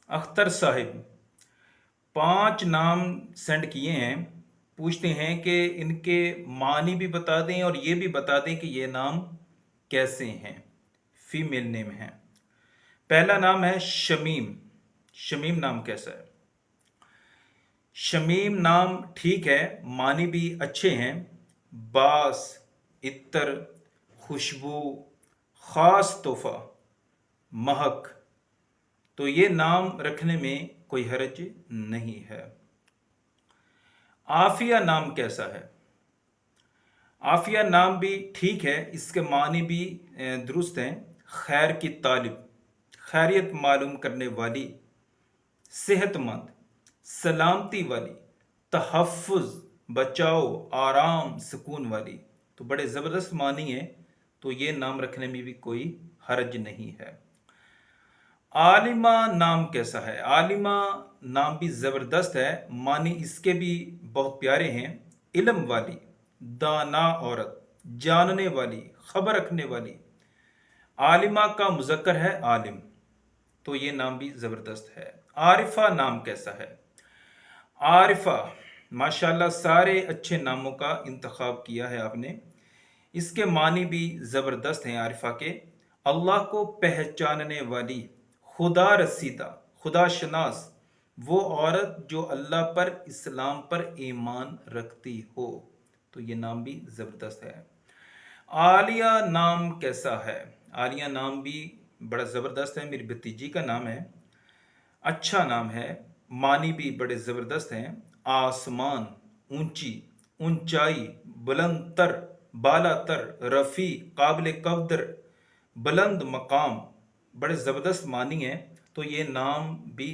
اختر صاحب 5 نام سینڈ کیے ہیں، پوچھتے ہیں کہ ان کے معنی بھی بتا دیں اور یہ بھی بتا دیں کہ یہ نام کیسے ہیں، فیمیل نیم ہیں۔ پہلا نام ہے شمیم۔ شمیم نام کیسا ہے؟ شمیم نام ٹھیک ہے، معنی بھی اچھے ہیں، باس، عطر، خوشبو، خاص تحفہ، مہک، تو یہ نام رکھنے میں کوئی حرج نہیں ہے۔ عافیہ نام کیسا ہے؟ عافیہ نام بھی ٹھیک ہے، اس کے معنی بھی درست ہیں، خیر کی طالب، خیریت معلوم کرنے والی، صحت مند، سلامتی والی، تحفظ، بچاؤ، آرام، سکون والی، تو بڑے زبردست معنی ہیں، تو یہ نام رکھنے میں بھی کوئی حرج نہیں ہے۔ عالمہ نام کیسا ہے؟ عالمہ نام بھی زبردست ہے، معنی اس کے بھی بہت پیارے ہیں، علم والی، دانا عورت، جاننے والی، خبر رکھنے والی۔ عالمہ کا مذکر ہے عالم، تو یہ نام بھی زبردست ہے۔ عارفہ نام کیسا ہے؟ عارفہ ماشاءاللہ سارے اچھے ناموں کا انتخاب کیا ہے آپ نے، اس کے معنی بھی زبردست ہیں عارفہ کے۔ اللہ کو پہچاننے والی، خدا رسیدہ، خدا شناس، وہ عورت جو اللہ پر، اسلام پر ایمان رکھتی ہو، تو یہ نام بھی زبردست ہے۔ عالیہ نام کیسا ہے؟ عالیہ نام بھی بڑا زبردست ہے، میری بھتیجی کا نام ہے، اچھا نام ہے، معنی بھی بڑے زبردست ہیں، آسمان، اونچی، اونچائی، بلند تر، بالا تر، رفیع، قابل قدر، بلند مقام، بڑے زبردست معنی ہیں، تو یہ نام بھی